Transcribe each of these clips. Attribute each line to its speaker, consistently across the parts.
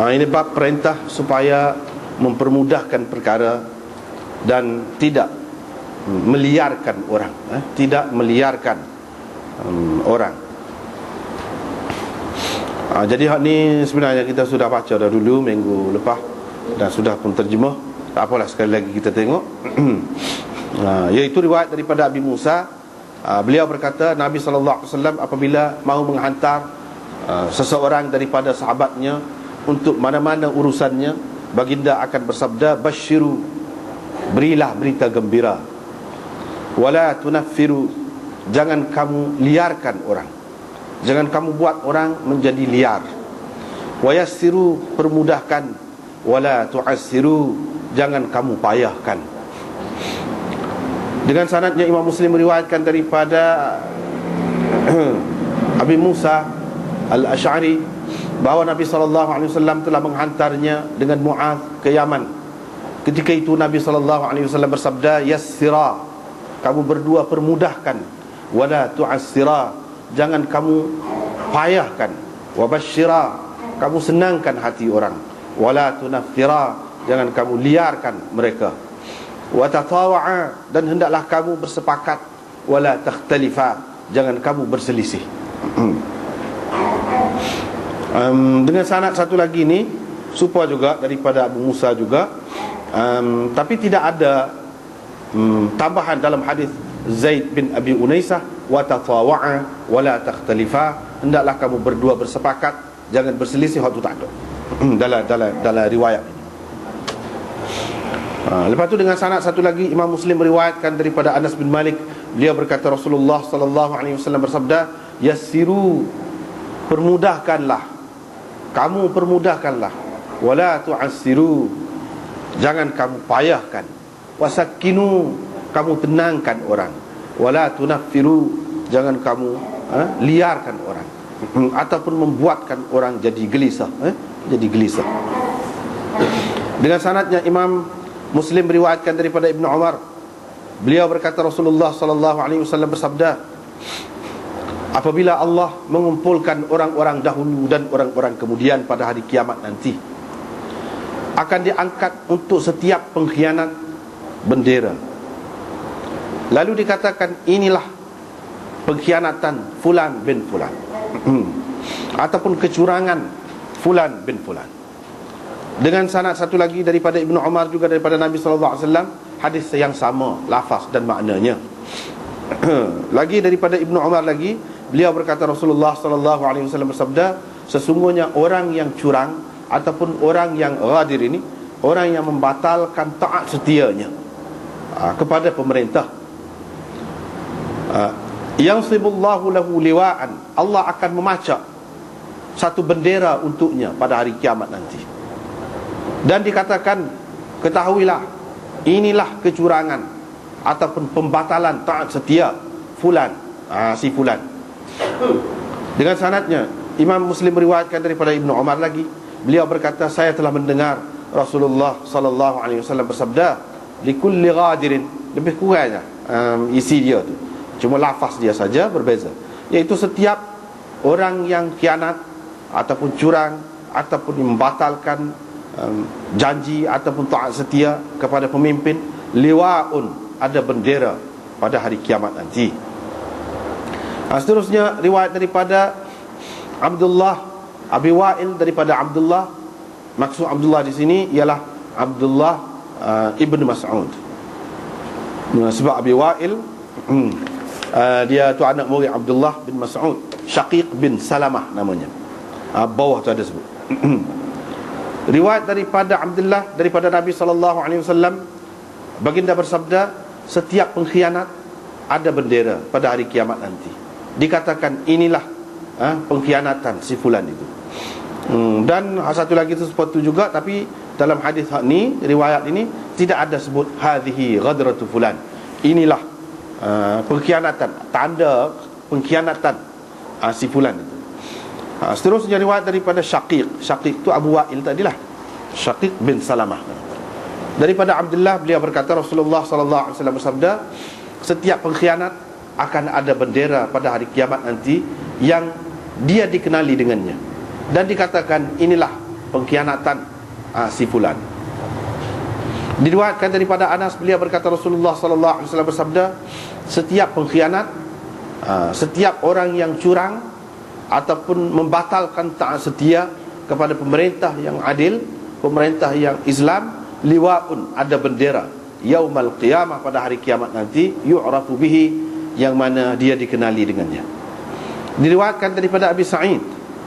Speaker 1: Ini bab perintah supaya mempermudahkan perkara dan tidak meliarkan orang, tidak meliarkan orang. Jadi hak ni sebenarnya kita sudah baca dah dulu minggu lepas dan sudah pun terjemah. Tak apalah, sekali lagi kita tengok. Iaitu riwayat daripada Abi Musa. Beliau berkata, Nabi SAW apabila mahu menghantar seseorang daripada sahabatnya untuk mana-mana urusannya, baginda akan bersabda, basyiru, berilah berita gembira, wala tunaffiru, jangan kamu liarkan orang, jangan kamu buat orang menjadi liar. Wayassiru, permudahkan, wala tu'assiru, jangan kamu payahkan. Dengan sanadnya Imam Muslim meriwayatkan daripada Abi Musa Al-Asy'ari bahawa Nabi SAW telah menghantarnya dengan Mu'adh ke Yaman. Ketika itu Nabi SAW bersabda, yassira, kamu berdua permudahkan, wala tu'assira, jangan kamu payahkan, wabashira, kamu senangkan hati orang, wala tunaffira, jangan kamu liarkan mereka, watatawa'a, dan hendaklah kamu bersepakat, wala takhtalifa, jangan kamu berselisih. Dengan sanad satu lagi ni serupa juga daripada Abu Musa juga, tapi tidak ada tambahan dalam hadis Zaid bin Abi Unaisah, watatawa'a wala takhtalifa, hendaklah kamu berdua bersepakat, jangan berselisih. Waktu tak ada dalam riwayat ini. Lepas tu dengan sanad satu lagi Imam Muslim meriwayatkan daripada Anas bin Malik, beliau berkata Rasulullah SAW bersabda, yassiru, permudahkanlah, kamu permudahkanlah, wala tu'assiru, jangan kamu payahkan, wasakkinu, kamu tenangkan orang, wala tunaffiru, jangan kamu liarkan orang ataupun membuatkan orang jadi gelisah, jadi gelisah. Dengan sanadnya Imam Muslim meriwayatkan daripada Ibnu Umar, beliau berkata Rasulullah SAW bersabda, apabila Allah mengumpulkan orang-orang dahulu dan orang-orang kemudian pada hari kiamat nanti, akan diangkat untuk setiap pengkhianat bendera. Lalu dikatakan, inilah pengkhianatan fulan bin fulan ataupun kecurangan fulan bin fulan. Dengan sanad satu lagi daripada Ibnu Umar juga daripada Nabi SAW, hadis yang sama lafaz dan maknanya. Lagi daripada Ibnu Umar lagi, beliau berkata Rasulullah SAW bersabda, sesungguhnya orang yang curang ataupun orang yang ghadir ini, orang yang membatalkan taat setianya kepada pemerintah, yansibullahu lahu liwa'an, Allah akan memacak satu bendera untuknya pada hari kiamat nanti. Dan dikatakan, ketahuilah, inilah kecurangan ataupun pembatalan taat setia fulan, si fulan. Dengan sanadnya Imam Muslim meriwayatkan daripada Ibnu Umar lagi, beliau berkata, saya telah mendengar Rasulullah SAW bersabda, likulli ghadirin, lebih kurangnya isi dia tu, cuma lafaz dia saja berbeza, iaitu setiap orang yang khianat ataupun curang ataupun membatalkan janji ataupun taat setia kepada pemimpin, liwa'un, ada bendera pada hari kiamat nanti. Seterusnya riwayat daripada Abdullah Abi Wa'il, daripada Abdullah, maksud Abdullah di sini ialah Abdullah Ibn Mas'ud. Sebab Abi Wa'il dia tu anak murid Abdullah bin Mas'ud, Syaqiq bin Salamah namanya. Bawah tu ada sebut. Riwayat daripada Abdullah daripada Nabi SAW, baginda bersabda, setiap pengkhianat ada bendera pada hari kiamat nanti. Dikatakan, inilah pengkhianatan si fulan itu. Dan satu lagi itu seperti juga, tapi dalam hadis ni, riwayat ini tidak ada sebut hadhihi ghadratu fulan, inilah pengkhianatan, tanda pengkhianatan si fulan itu. Seterusnya riwayat daripada Syaqiq. Syaqiq itu Abu Wa'il tadilah, Syaqiq bin Salamah. Daripada Abdullah, beliau berkata Rasulullah SAW bersabda, setiap pengkhianat akan ada bendera pada hari kiamat nanti yang dia dikenali dengannya, dan dikatakan, inilah pengkhianatan si fulan. Diriwayatkan daripada Anas, beliau berkata Rasulullah sallallahu alaihi wasallam bersabda, setiap pengkhianat, setiap orang yang curang ataupun membatalkan taat setia kepada pemerintah yang adil, pemerintah yang Islam, liwaun, ada bendera, yaumal qiyamah, pada hari kiamat nanti, yu'rafu bihi, yang mana dia dikenali dengannya. Diriwayatkan daripada Abi Sa'id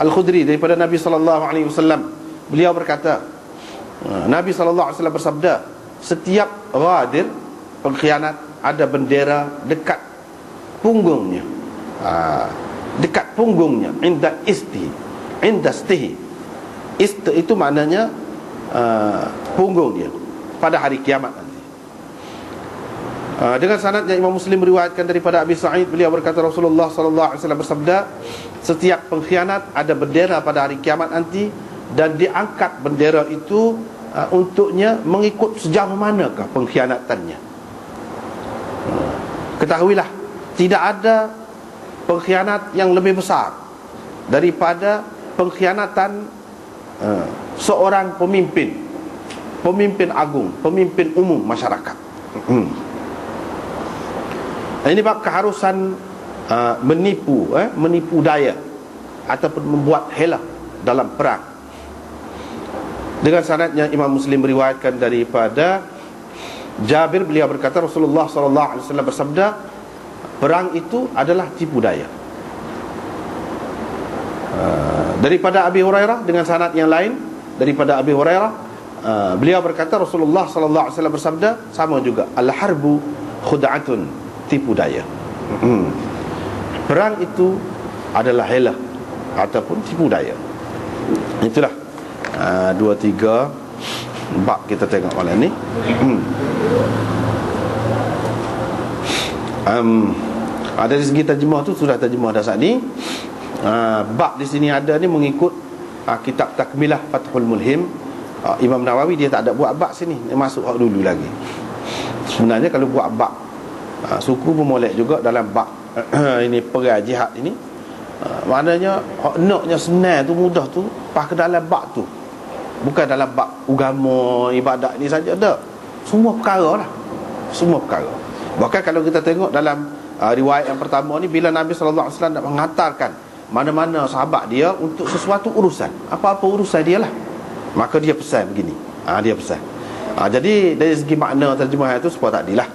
Speaker 1: Al-Khudri daripada Nabi sallallahu alaihi wasallam, beliau berkata, Nabi sallallahu alaihi wasallam bersabda, setiap ghadir, pengkhianat, ada bendera dekat punggungnya, dekat punggungnya, inda stihi. Itu maknanya punggung dia pada hari kiamat nanti. Dengan sanad yang Imam Muslim meriwayatkan daripada Abi Sa'id, beliau berkata Rasulullah sallallahu alaihi wasallam bersabda, setiap pengkhianat ada bendera pada hari kiamat nanti, dan diangkat bendera itu untuknya mengikut sejauh manakah pengkhianatannya. Ketahuilah, tidak ada pengkhianat yang lebih besar daripada pengkhianatan seorang pemimpin agung, pemimpin umum masyarakat. Ini bab keharusan menipu daya ataupun membuat hela dalam perang. Dengan sanadnya Imam Muslim meriwayatkan daripada Jabir, beliau berkata Rasulullah sallallahu alaihi wasallam bersabda, perang itu adalah tipu daya. Daripada Abi Hurairah, dengan sanad yang lain daripada Abi Hurairah, beliau berkata Rasulullah sallallahu alaihi wasallam bersabda, sama juga, al-harbu khud'atun, tipu daya. Perang itu adalah hela ataupun tipu daya. Itulah 2, 3 bab kita tengok malam ni. Dari segi terjemah tu sudah terjemah dah saat ni. Bab di sini ada ni mengikut kitab Takmilah Fathul Mulhim. Imam Nawawi dia tak ada buat bab sini, dia masuk hak dulu lagi. Sebenarnya kalau buat bab suku pun molek juga dalam bab ini perang jihad ini. Maknanya naknya senang tu, mudah tu, pas ke dalam bab tu, bukan dalam bab agama, ibadat ni saja, tak. Semua perkara lah, semua perkara. Bahkan kalau kita tengok dalam riwayat yang pertama ni, bila Nabi sallallahu alaihi wasallam nak menghantarkan mana-mana sahabat dia untuk sesuatu urusan, apa-apa urusan dia lah, maka dia pesan begini. Dia pesan. Jadi dari segi makna terjemahan itu sepatutnya tadilah.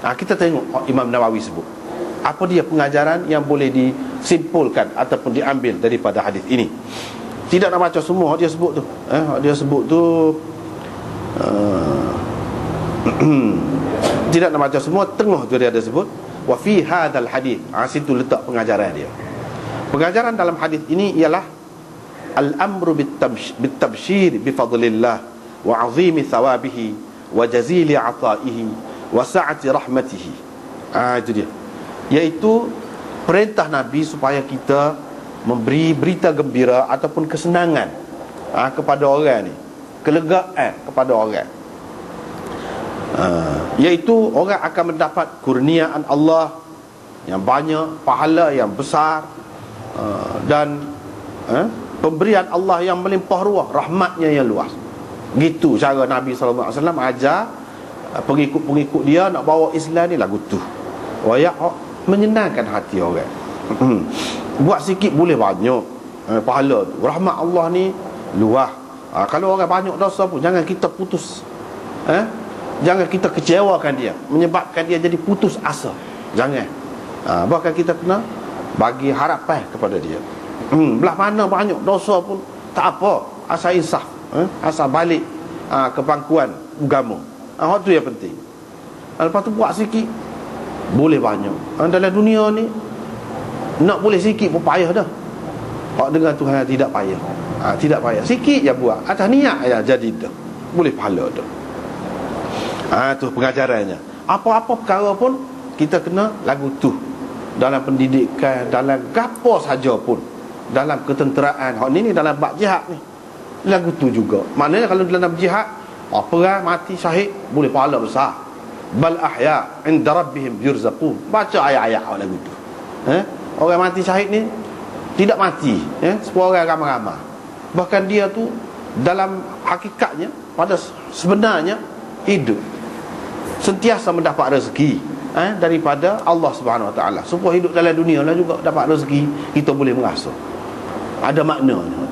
Speaker 1: Kita tengok Imam Nawawi sebut apa dia pengajaran yang boleh disimpulkan ataupun diambil daripada hadis ini. Tidak nak baca semua dia sebut tu. Dia sebut tu tidak nak baca semua, tengah tu dia ada sebut wa fi hadzal hadis. Situ letak pengajaran dia. Pengajaran dalam hadis ini ialah al-amru bit-tabshir bi fadlillah wa 'azimi thawabihi wa jazili 'ataihi wa sa'ati rahmatihi. Itu dia, iaitu perintah Nabi supaya kita memberi berita gembira ataupun kesenangan kepada orang ni, kelegaan kepada orang, iaitu orang akan mendapat kurniaan Allah yang banyak, pahala yang besar, dan pemberian Allah yang melimpah ruah, rahmatnya yang luas. Gitu cara Nabi SAW ajar pengikut-pengikut dia nak bawa Islam ni lagu tu, wayak menyenangkan hati orang. Buat sikit boleh banyak pahala tu. Rahmat Allah ni luas. Kalau orang banyak dosa pun jangan kita putus, jangan kita kecewakan dia, menyebabkan dia jadi putus asa. Jangan. Bahkan kita kena bagi harapan kepada dia. Belah mana banyak dosa pun tak apa, asal insaf, asal balik ke pangkuan agama. Hak tu yang penting. Lepas tu buat sikit boleh banyak. Dalam dunia ni nak boleh sikit pun payah dah. Hak dengan Tuhan tidak payah. Tidak payah, sikit je buat, atas niat je jadi dah, boleh pahala dah. Tu pengajarannya. Apa-apa perkara pun kita kena lagu tu. Dalam pendidikan, dalam gapo saja pun, dalam ketenteraan, hak ni dalam bab jihad ni lagu tu juga. Maknanya kalau dalam jihad, perang mati syahid boleh pahala besar. Bal ahya inda rabbihim yurzaqun. Baca ayat-ayat lagu tu. Orang mati syahid ni tidak mati, 10 orang ramai-ramai. Bahkan dia tu dalam hakikatnya, pada sebenarnya hidup sentiasa mendapat rezeki daripada Allah Subhanahu Wa Taala. Supaya hidup dalam dunia lah juga dapat rezeki, kita boleh merasa ada maknanya.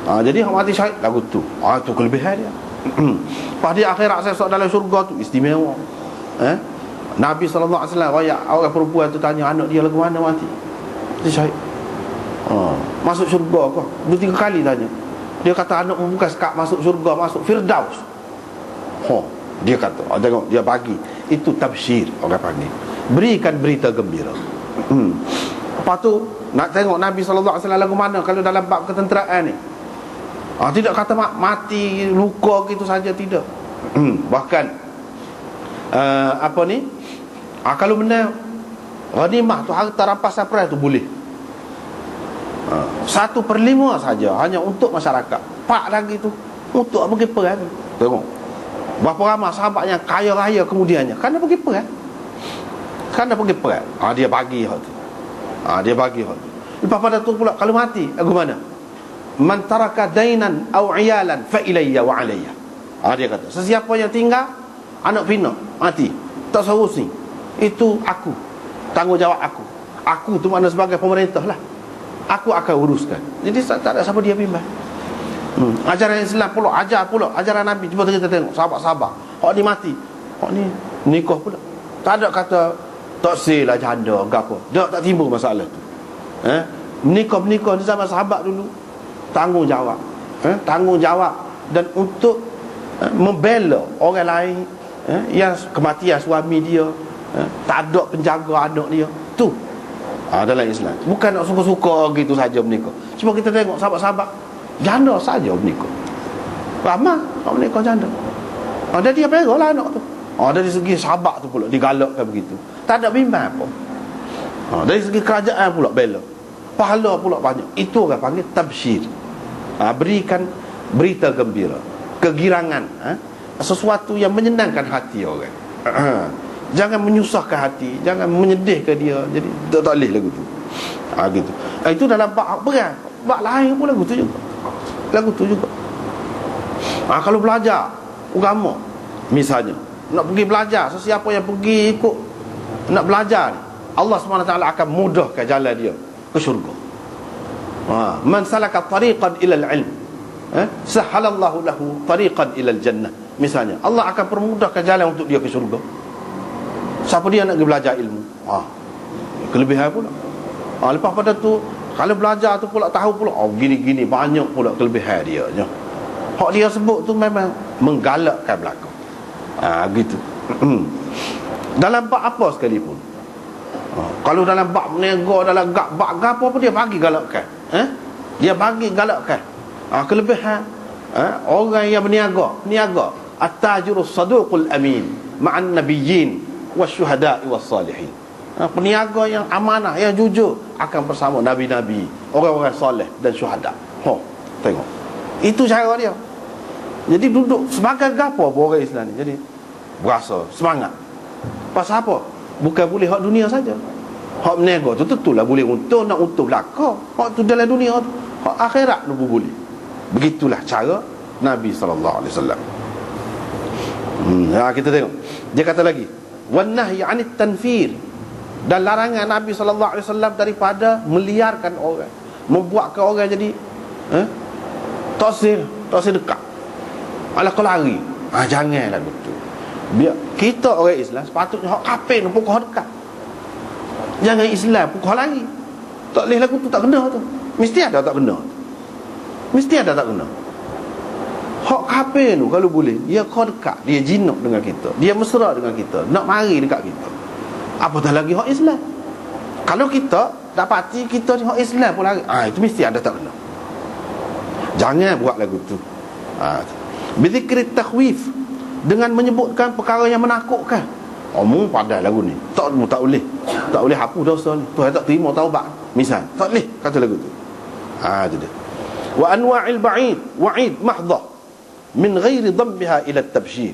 Speaker 1: Jadi hak mati syahid lagu tu. Tu kelebihan dia. Pada akhirat saya dalam syurga tu istimewa. Nabi sallallahu alaihi wasallam orang perempuan tu tanya anak dia lagu mana mati. Dia syahid. Masuk syurga kau. 2-3 kali tanya. Dia kata anak bukan sekat masuk syurga, masuk Firdaus. Dia kata, tengok dia bagi. Itu tabsyir orang panggil. Berikan berita gembira. Lepas tu nak tengok Nabi sallallahu alaihi wasallam lagu mana kalau dalam bab ketenteraan ni. Tidak kata mati luka gitu saja, tidak. Bahkan kalau benda ghanimah tu, harta rampasan perang tu boleh 1/5 saja hanya untuk masyarakat. 4 lagi tu untuk pergi perang. Tengok berapa ramai sahabat yang kaya raya kemudiannya kerana pergi perang. Dia bagi hak tu. Dia bagi hak tu. Lepas pada tu pula kalau mati lagu mana? Man taraka dainan aw iyalan fa ilayya wa alayya. Dia kata sesiapa yang tinggal anak pinak mati tak seharusnya, itu aku, tanggungjawab aku tu makna sebagai pemerintah lah, aku akan uruskan. Jadi tak ada siapa dia bimbang. Ajaran Islam pula ajar pula ajaran Nabi. Cuba kita tengok sahabat-sahabat hak ni mati, hak ni nikah pula tak ada kata tak sila janda ke apa, tak timbul masalah tu. Menikah di zaman sahabat dulu tanggungjawab dan untuk membela orang lain yang kematian suami dia, tak ada penjaga anak dia tu. Dalam Islam bukan nak suka-suka gitu saja menikah. Cuma kita tengok sahabat-sahabat janda saja menikah, ramai nak menikah janda. Dan dia pegalah anak tu. Dari segi sahabat tu pula digalakkan begitu, tak ada bimbang apa. Dari segi kerajaan pula bela, pahala pula banyak. Itu orang panggil tabsyir. Berikan berita gembira, kegirangan, sesuatu yang menyenangkan hati orang. Jangan menyusahkan hati, jangan menyedihkan dia. Jadi tak boleh lagu tu. Gitu. Itu dalam bab perang. Bab lain pun lagu tu juga. Kalau belajar agama misalnya, nak pergi belajar, sesiapa yang pergi ikut nak belajar ni, Allah SWT akan mudahkan jalan dia ke syurga. Man salaka tariqan ila al-ilm, sahalallahu lahu tariqan ila al-jannah. Misalnya Allah akan permudahkan jalan untuk dia ke syurga. Siapa dia nak pergi belajar ilmu, kelebihan pula. Lepas pada tu kalau belajar tu pula tahu pula gini-gini banyak pula kelebihan dia. Hak dia sebut tu memang menggalakkan belaka. Gitu. Dalam bab apa sekalipun. Kalau dalam bab berniaga, dalam bab apa pun dia bagi galakkan. Dia bagi galakkan. Kelebihan orang yang berniaga, at-tajirus saduqul amin ma'an nabiyyin wasyuhada'i wassalihin. Peniaga yang amanah, yang jujur akan bersama nabi-nabi, orang-orang soleh dan syuhada. Tengok. Itu cara dia. Jadi duduk sebagai gapo orang Islam ni. Jadi berasa semangat. Pasal apa? Bukan boleh hak dunia saja. Hak berniaga tu tentulah boleh untung, nak untung belaka. Hak tu dalam dunia tu, hak akhirat tu pun boleh. Begitulah cara Nabi sallallahu alaihi wasallam. Kita tengok. Dia kata lagi, wan nahyi 'anit tanfir, dan larangan Nabi sallallahu alaihi wasallam daripada meliarkan orang, membuatkan orang jadi taksir dekat. Alah kau lari. Janganlah betul. Biar kita orang Islam sepatutnya hak kafir pukul hak dekat. Jangan Islam pukul hak lari. Tak boleh lagu tu, tak kena tu. Mesti ada tak kena. Hak kafir tu kalau boleh, dia kau dekat, dia jinak dengan kita, dia mesra dengan kita, nak mari dekat kita. Apatah lagi hak Islam. Kalau kita dapati kita ni hak Islam pun lari, itu mesti ada tak kena. Jangan buat lagu tu. Bizikri takhwif, dengan menyebutkan perkara yang menakutkan. Mu padahal lagu ni tak boleh hapus dosa ni, Tuhan tak terima taubat misal, tak boleh kata lagu tu. Itu dia. Wa anwa'il ba'id wa'id mahdha min ghairi dhambiha ila at-tabshir.